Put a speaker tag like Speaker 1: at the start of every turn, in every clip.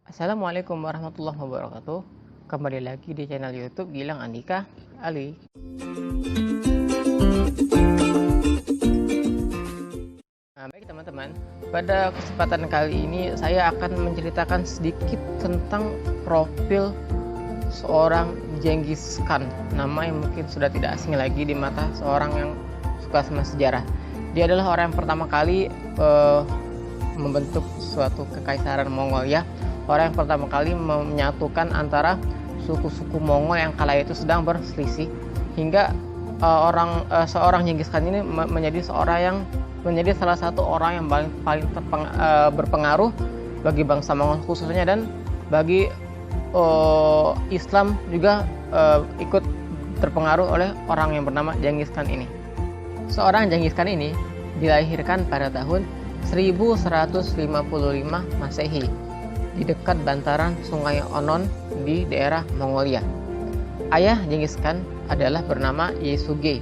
Speaker 1: Assalamualaikum warahmatullahi wabarakatuh. Kembali lagi di channel YouTube Gilang Andika Ali. Nah, baik teman-teman, pada kesempatan kali ini saya akan menceritakan sedikit tentang profil seorang Genghis Khan. Nama yang mungkin sudah tidak asing lagi di mata seorang yang suka sama sejarah. Dia adalah orang yang pertama kali membentuk suatu kekaisaran Mongolia. Orang yang pertama kali menyatukan antara suku-suku Mongol yang kala itu sedang berselisih, hingga seorang Genghis Khan ini menjadi salah satu orang yang paling berpengaruh bagi bangsa Mongol khususnya, dan bagi Islam juga ikut terpengaruh oleh orang yang bernama Genghis Khan ini. Seorang Genghis Khan ini dilahirkan pada tahun 1155 Masehi di dekat bantaran Sungai Onon di daerah Mongolia. Ayah Genghis Khan adalah bernama Yesuge,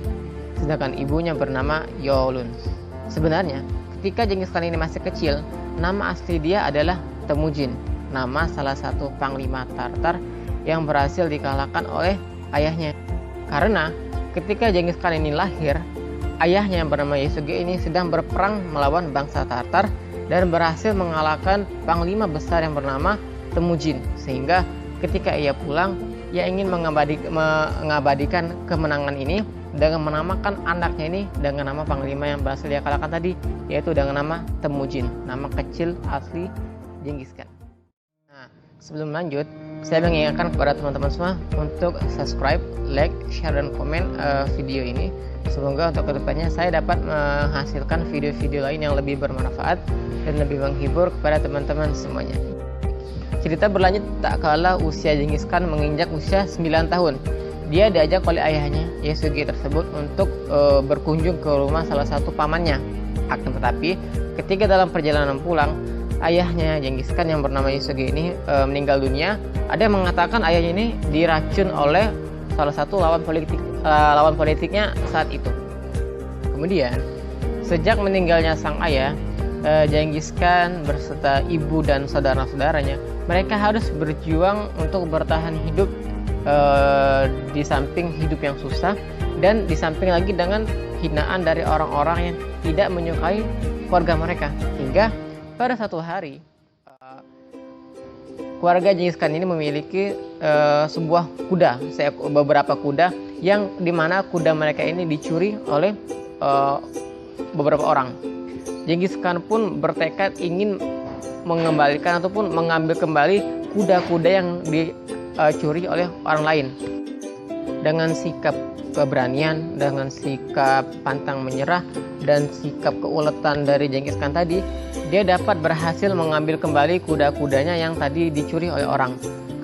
Speaker 1: sedangkan ibunya bernama Yolun. Sebenarnya, ketika Genghis Khan ini masih kecil, nama asli dia adalah Temujin, nama salah satu panglima Tartar yang berhasil dikalahkan oleh ayahnya. Karena ketika Genghis Khan ini lahir, ayahnya yang bernama Yesuge ini sedang berperang melawan bangsa Tartar dan berhasil mengalahkan panglima besar yang bernama Temujin, sehingga ketika ia pulang, ia ingin mengabadikan kemenangan ini dengan menamakan anaknya ini dengan nama panglima yang berhasil dia kalahkan tadi, yaitu dengan nama Temujin, nama kecil asli Genghis Khan. Nah, sebelum lanjut, saya mengingatkan kepada teman-teman semua untuk subscribe, like, share, dan komen video ini. Semoga untuk kedepannya saya dapat menghasilkan video-video lain yang lebih bermanfaat dan lebih menghibur kepada teman-teman semuanya. Cerita berlanjut tak kalah usia Genghis Khan menginjak usia 9 tahun. Dia diajak oleh ayahnya, Yesuge tersebut, untuk berkunjung ke rumah salah satu pamannya. Akan tetapi, ketika dalam perjalanan pulang, ayahnya Genghis Khan yang bernama Yesuge ini meninggal dunia. Ada yang mengatakan ayahnya ini diracun oleh salah satu lawan politiknya saat itu. Kemudian, sejak meninggalnya sang ayah, Genghis Khan berserta ibu dan saudara-saudaranya, mereka harus berjuang untuk bertahan hidup di samping hidup yang susah, dan di samping lagi dengan hinaan dari orang-orang yang tidak menyukai keluarga mereka. Hingga pada satu hari, keluarga Genghis Khan ini memiliki sebuah kuda, beberapa kuda, yang dimana kuda mereka ini dicuri oleh beberapa orang. Genghis Khan pun bertekad ingin mengembalikan ataupun mengambil kembali kuda-kuda yang dicuri oleh orang lain. Dengan sikap keberanian, dengan sikap pantang menyerah, dan sikap keuletan dari Genghis Khan tadi, dia dapat berhasil mengambil kembali kuda-kudanya yang tadi dicuri oleh orang.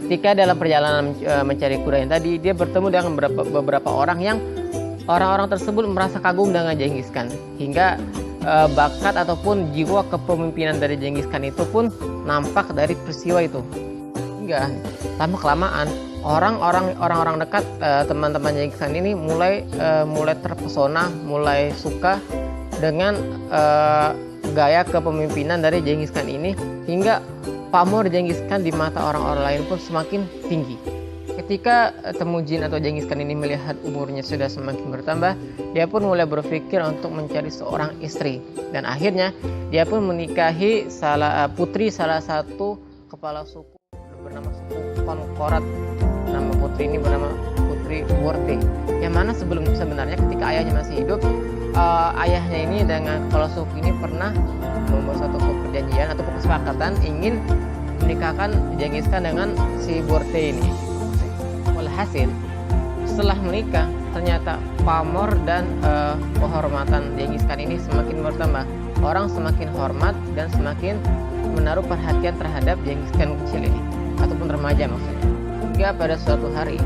Speaker 1: Ketika dalam perjalanan mencari kuda yang tadi, dia bertemu dengan beberapa orang yang orang-orang tersebut merasa kagum dengan Genghis Khan, hingga bakat ataupun jiwa kepemimpinan dari Genghis Khan itu pun nampak dari peristiwa itu. Hingga lama kelamaan orang-orang dekat teman-teman Genghis Khan ini mulai terpesona, mulai suka dengan gaya kepemimpinan dari Genghis Khan ini, hingga pamor Genghis Khan di mata orang-orang lain pun semakin tinggi. Ketika Temujin atau Genghis Khan ini melihat umurnya sudah semakin bertambah, dia pun mulai berpikir untuk mencari seorang istri, dan akhirnya dia pun menikahi putri salah satu kepala suku bernama suku Konkorat. Nama putri ini bernama Putri Worte, yang mana sebenarnya ketika ayahnya masih hidup, ayahnya ini dengan kepala suku ini pernah membuat suatu perjanjian atau kesepakatan ingin menikahkan Genghis Khan dengan si Worte ini. Hasil setelah menikah, ternyata pamor dan kehormatan Genghis Khan ini semakin bertambah. Orang semakin hormat dan semakin menaruh perhatian terhadap Genghis Khan kecil ini, ataupun remaja maksudnya. Hingga pada suatu hari,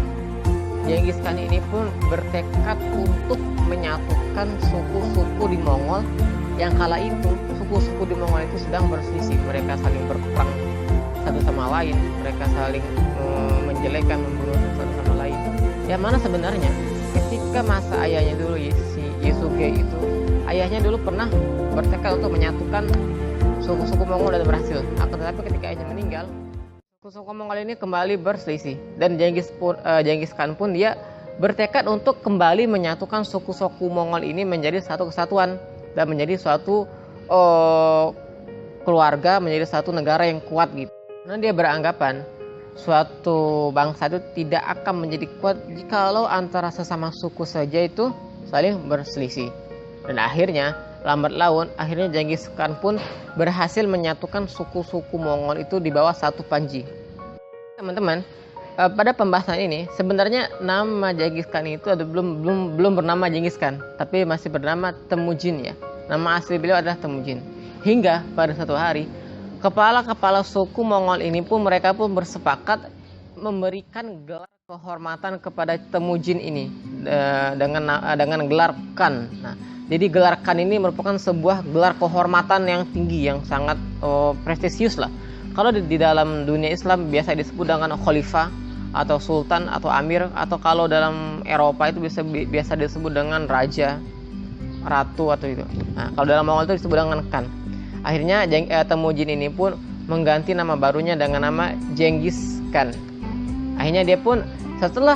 Speaker 1: Genghis Khan ini pun bertekad untuk menyatukan suku-suku di Mongol yang kala itu suku-suku di Mongol itu sedang berselisih. Mereka saling berperang satu sama lain, mereka saling menjelekkan, membunuh satu sama lain. Yang mana sebenarnya ketika masa ayahnya dulu, si Yesuge itu, ayahnya dulu pernah bertekad untuk menyatukan suku-suku Mongol dan berhasil. Akan tetapi ketika ayahnya meninggal, Suku Mongol ini kembali berselisih dan Genghis Khan pun dia bertekad untuk kembali menyatukan suku-suku Mongol ini menjadi satu kesatuan dan menjadi suatu keluarga, menjadi satu negara yang kuat gitu. Karena dia beranggapan suatu bangsa itu tidak akan menjadi kuat jikalau antara sesama suku saja itu saling berselisih. Dan akhirnya lambat laun Genghis Khan pun berhasil menyatukan suku-suku Mongol itu di bawah satu panji. Teman-teman, pada pembahasan ini sebenarnya nama Genghis Khan itu belum bernama Genghis Khan, tapi masih bernama Temujin ya. Nama asli beliau adalah Temujin. Hingga pada satu hari kepala-kepala suku Mongol ini pun mereka pun bersepakat memberikan gelar kehormatan kepada Temujin ini dengan gelar Khan. Nah, jadi gelar Khan ini merupakan sebuah gelar kehormatan yang tinggi, yang sangat prestisius lah. Kalau di dalam dunia Islam biasa disebut dengan khalifah atau sultan atau amir, atau kalau dalam Eropa itu biasa disebut dengan raja, ratu atau itu. Nah, kalau dalam Mongol itu disebut dengan Khan. Akhirnya Temujin ini pun mengganti nama barunya dengan nama Genghis Khan. Akhirnya dia pun setelah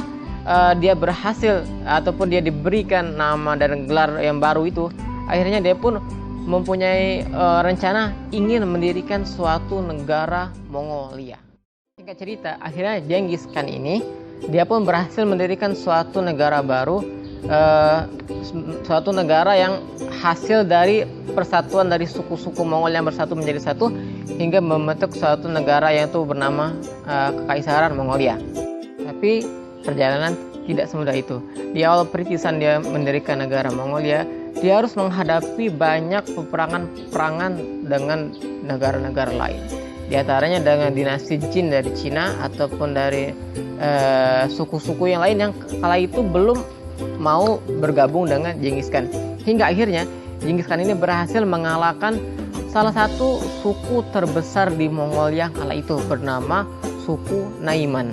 Speaker 1: dia berhasil ataupun dia diberikan nama dan gelar yang baru itu, akhirnya dia pun mempunyai rencana ingin mendirikan suatu negara Mongolia. Singkat cerita, akhirnya Genghis Khan ini dia pun berhasil mendirikan suatu negara baru, suatu negara yang hasil dari persatuan dari suku-suku Mongol yang bersatu menjadi satu hingga membentuk suatu negara yang itu bernama Kekaisaran Mongolia. Tapi perjalanan tidak semudah itu. Di awal perintisan dia mendirikan negara Mongolia, dia harus menghadapi banyak peperangan dengan negara-negara lain. Di antaranya dengan dinasti Jin dari Cina ataupun dari suku-suku yang lain yang kala itu belum mau bergabung dengan Genghis Khan. Hingga akhirnya Genghis Khan ini berhasil mengalahkan salah satu suku terbesar di Mongolia kala itu bernama suku Naiman.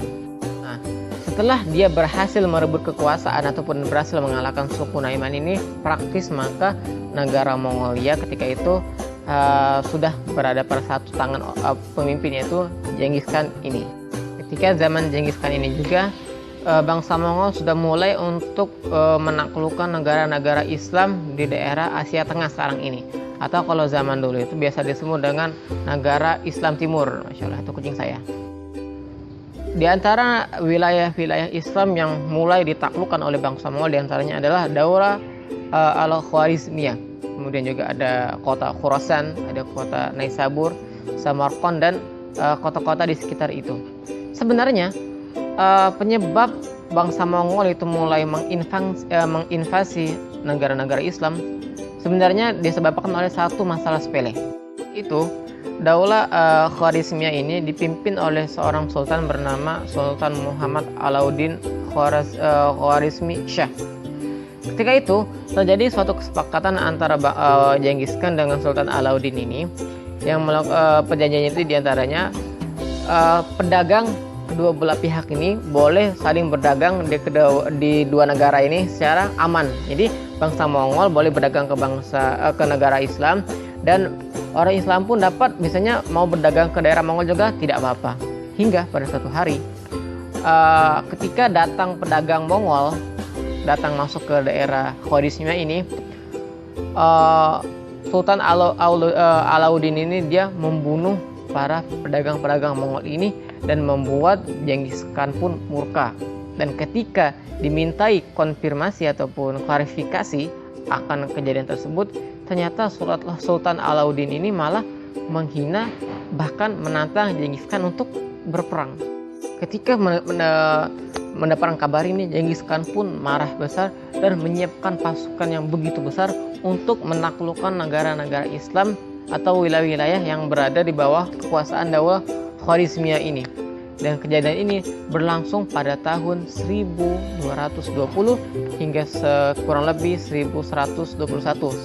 Speaker 1: Nah, setelah dia berhasil merebut kekuasaan ataupun berhasil mengalahkan suku Naiman ini, praktis maka negara Mongolia ketika itu sudah berada pada satu tangan pemimpin, yaitu Genghis Khan ini. Ketika zaman Genghis Khan ini juga bangsa Mongol sudah mulai untuk menaklukkan negara-negara Islam di daerah Asia Tengah sekarang ini, atau kalau zaman dulu itu biasa disebut dengan negara Islam Timur. Masya Allah, itu kucing saya. Di antara wilayah-wilayah Islam yang mulai ditaklukkan oleh bangsa Mongol diantaranya adalah Daula al-Khwarizmiyah. Kemudian juga ada kota Khurasan, ada kota Naisabur, Samarkand, dan kota-kota di sekitar itu. Sebenarnya penyebab bangsa Mongol itu mulai menginvasi negara-negara Islam sebenarnya disebabkan oleh satu masalah sepele. Itu Daulah Khwarizmiyah ini dipimpin oleh seorang sultan bernama Sultan Muhammad Alauddin Khwarizmi Shah. Ketika itu terjadi suatu kesepakatan antara Genghis Khan dengan Sultan Alauddin ini, yang perjanjiannya itu diantaranya pedagang kedua belah pihak ini boleh saling berdagang di dua negara ini secara aman. Jadi bangsa Mongol boleh berdagang ke negara Islam, dan orang Islam pun dapat misalnya mau berdagang ke daerah Mongol juga tidak apa-apa. Hingga pada suatu hari ketika datang pedagang Mongol datang masuk ke daerah Khwarizmiyah ini, Sultan Alauddin ini dia membunuh para pedagang-pedagang Mongol ini dan membuat Genghis Khan pun murka. Dan ketika dimintai konfirmasi ataupun klarifikasi akan kejadian tersebut, ternyata Sultan Alauddin ini malah menghina bahkan menantang Genghis Khan untuk berperang. Ketika mendapatkan kabar ini, Genghis Khan pun marah besar dan menyiapkan pasukan yang begitu besar untuk menaklukkan negara-negara Islam atau wilayah-wilayah yang berada di bawah kekuasaan Daulah Khwarizmiyah ini. Dan kejadian ini berlangsung pada tahun 1220 hingga kurang lebih 1121,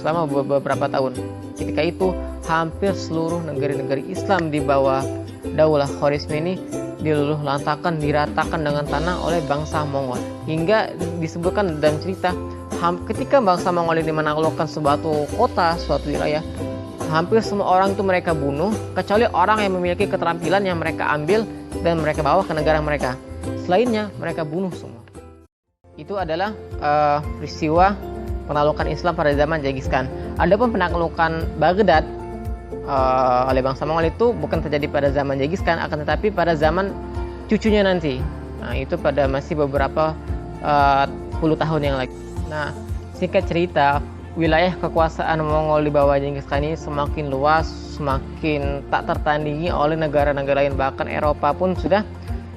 Speaker 1: selama beberapa tahun. Ketika itu hampir seluruh negeri-negeri Islam di bawah Daulah Khwarizmiyah ini diluluh lantakan, diratakan dengan tanah oleh bangsa Mongol. Hingga disebutkan dalam cerita, ketika bangsa Mongol ini menaklukkan suatu kota, suatu wilayah, hampir semua orang itu mereka bunuh, kecuali orang yang memiliki keterampilan yang mereka ambil dan mereka bawa ke negara mereka. Selainnya mereka bunuh semua. Itu adalah peristiwa penaklukan Islam pada zaman Genghis Khan. Adapun penaklukan Baghdad oleh bangsa Mongol itu bukan terjadi pada zaman Genghis Khan, akan tetapi pada zaman cucunya nanti. Nah, itu pada masih beberapa puluh tahun yang lagi. Nah, singkat cerita, wilayah kekuasaan Mongol di bawah Genghis Khan ini semakin luas, semakin tak tertandingi oleh negara-negara lain. Bahkan Eropa pun sudah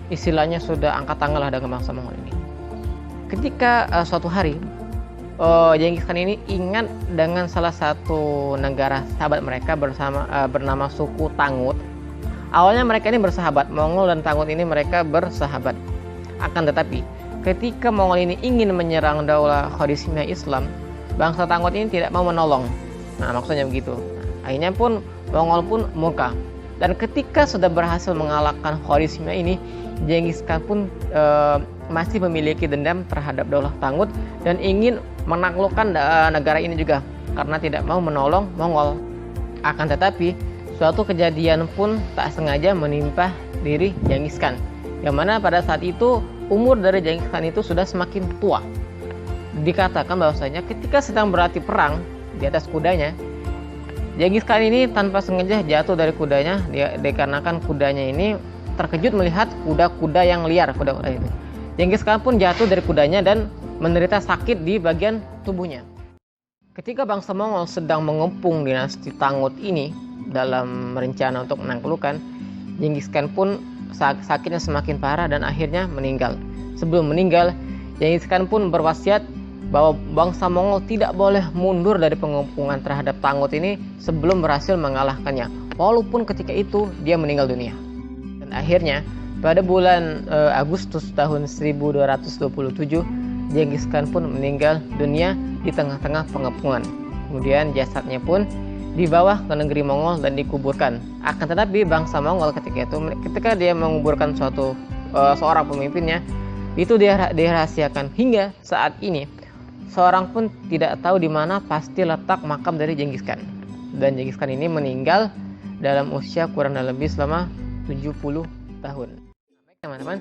Speaker 1: istilahnya sudah angkat tangan lah dengan bangsa Mongol ini. Ketika suatu hari Genghis Khan ini ingat dengan salah satu negara sahabat mereka bernama suku Tangut. Awalnya mereka ini bersahabat, Mongol dan Tangut ini mereka bersahabat. Akan tetapi ketika Mongol ini ingin menyerang daulah Khawarizmiyah Islam, bangsa Tangut ini tidak mau menolong. Nah, maksudnya begitu. Akhirnya pun Mongol pun murka. Dan ketika sudah berhasil mengalahkan Khawarizmiyah ini, Genghis Khan pun masih memiliki dendam terhadap daulah Tangut dan ingin menaklukkan negara ini juga karena tidak mau menolong Mongol. Akan tetapi suatu kejadian pun tak sengaja menimpa diri Genghis Khan, yang mana pada saat itu umur dari Genghis Khan itu sudah semakin tua. Dikatakan bahwasanya ketika sedang berlatih perang di atas kudanya, Genghis Khan ini tanpa sengaja jatuh dari kudanya, dikarenakan kudanya ini terkejut melihat kuda-kuda yang liar. Kuda-kuda itu, Genghis Khan pun jatuh dari kudanya dan menderita sakit di bagian tubuhnya. Ketika bangsa Mongol sedang mengepung dinasti Tangut ini dalam rencana untuk menaklukkan, Genghis Khan pun sakitnya semakin parah dan akhirnya meninggal. Sebelum meninggal, Genghis Khan pun berwasiat bahwa bangsa Mongol tidak boleh mundur dari pengepungan terhadap Tangut ini sebelum berhasil mengalahkannya, walaupun ketika itu dia meninggal dunia. Dan akhirnya pada bulan Agustus tahun 1227, Genghis Khan pun meninggal dunia di tengah-tengah pengepungan. Kemudian jasadnya pun dibawa ke negeri Mongol dan dikuburkan. Akan tetapi bangsa Mongol ketika dia menguburkan seorang pemimpinnya, itu dirahasiakan hingga saat ini. Seorang pun tidak tahu di mana pasti letak makam dari Genghis Khan. Dan Genghis Khan ini meninggal dalam usia kurang lebih selama 70 tahun. Baik teman-teman,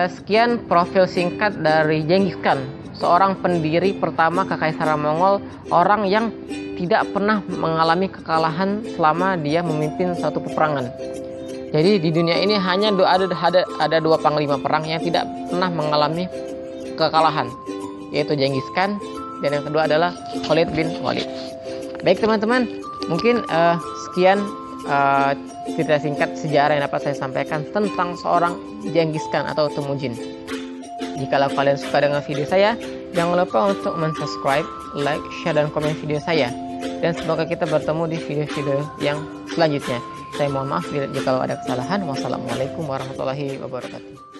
Speaker 1: sekian profil singkat dari Genghis Khan, seorang pendiri pertama Kekaisaran Mongol, orang yang tidak pernah mengalami kekalahan selama dia memimpin suatu peperangan. Jadi di dunia ini hanya ada dua panglima perang yang tidak pernah mengalami kekalahan, yaitu Genghis Khan dan yang kedua adalah Khalid bin Walid. Baik teman-teman, mungkin sekian cerita singkat sejarah yang dapat saya sampaikan tentang seorang Genghis Khan atau Temujin. Jika kalian suka dengan video saya, jangan lupa untuk subscribe, like, share, dan komen video saya. Dan semoga kita bertemu di video-video yang selanjutnya. Saya mohon maaf jika ada kesalahan. Wassalamualaikum warahmatullahi wabarakatuh.